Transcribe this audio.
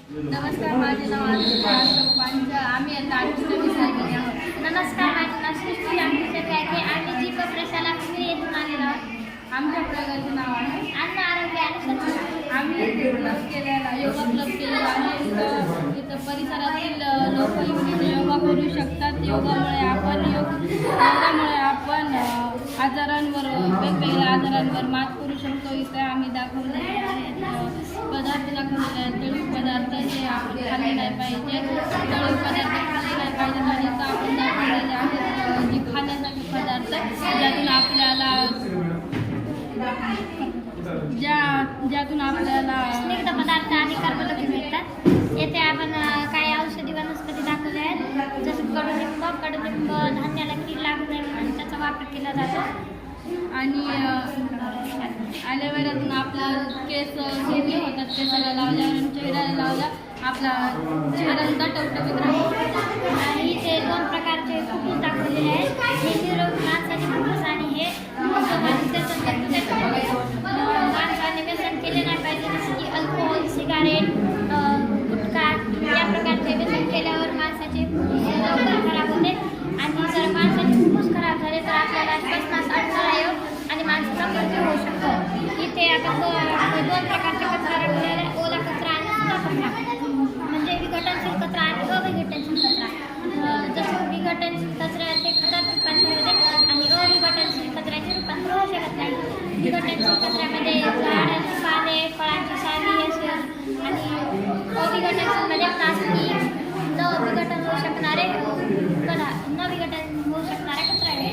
नमस्कार, माझे नाव आदित्य सरपंच. आम्ही आता 8वी सायकल आहोत. नमस्कार, माझे नाव सृष्टी आमच्या आहे. आम्ही जी प्रशाला येथून आलेलो आहोत. आमच्या प्रगतीचं नाव आहे. अन्न आरोग्य आणि स्वच्छता. आम्ही इथे क्लब केलेला, योगा क्लब केलेला आहे. इथं परिसरातील लोक इथे योगा करू शकतात. योगामुळे आपण आजारांवर, वेगवेगळ्या आजारांवर मात करू शकतो. इथे आम्ही दाखवलेले आहेत, पदार्थ दाखवलेले आहेत. तळीव पदार्थ जे आपण खाल्ले नाही पाहिजे, तळीव पदार्थ खाल्ले नाही पाहिजे. आणि इथं आपण दाखवलेले आहेत जे खाण्यासाठी पदार्थ, ज्यातून आपल्याला स्निग्ध पदार्थ आणि कर्बोदके मिळतात. येथे आपण काही औषधी वनस्पती दाखवल्या आहेत, जसं कडुलिंब धान्याला कीड लागू नये म्हणून त्याचा वापर केला जातो. आणि ॲलोवेरातून आपला केस हिरवे होतात. केसाला लावल्यावर, चेहऱ्याला लावला आपला चेहरा टवटवीत राहतो. आणि इथे 2 प्रकारचे फुफ्फुस दाखवलेले आहेत. हे निरोगी माणसाचे फुफ्फुस आणि हे माणसाने व्यसन केले नाही पाहिजे, जसे की अल्कोहोल, सिगारेट, गुटखा या प्रकारचे व्यसन केल्यावर माणसाचे फुफ्फुस लवकर खराब होते. आणि जर माणसाचे फुफ्फुस खराब झाले तर आपल्याला श्वसनास अडथळा येऊ आणि माणसाचा मृत्यू होऊ शकतो. इथे आपण 2 प्रकारचे कचरा राखलेला, ओला कचरा आणि सुका कचरा, म्हणजे विघटनशील कचरा आणि अविघटनशील कचरा. जसं विघटनशील कचऱ्याचे खतात रूपांतर होते आणि अविघटनशील कचऱ्याचे रूपांतर होऊ शकत नाही. विघटनशील कचऱ्यामध्ये झाडांची पाने, फळांची साली असेल आणि अविघटनशीलमध्ये प्लास्टिक, न विघटन होऊ शकणारे कचरा आहे.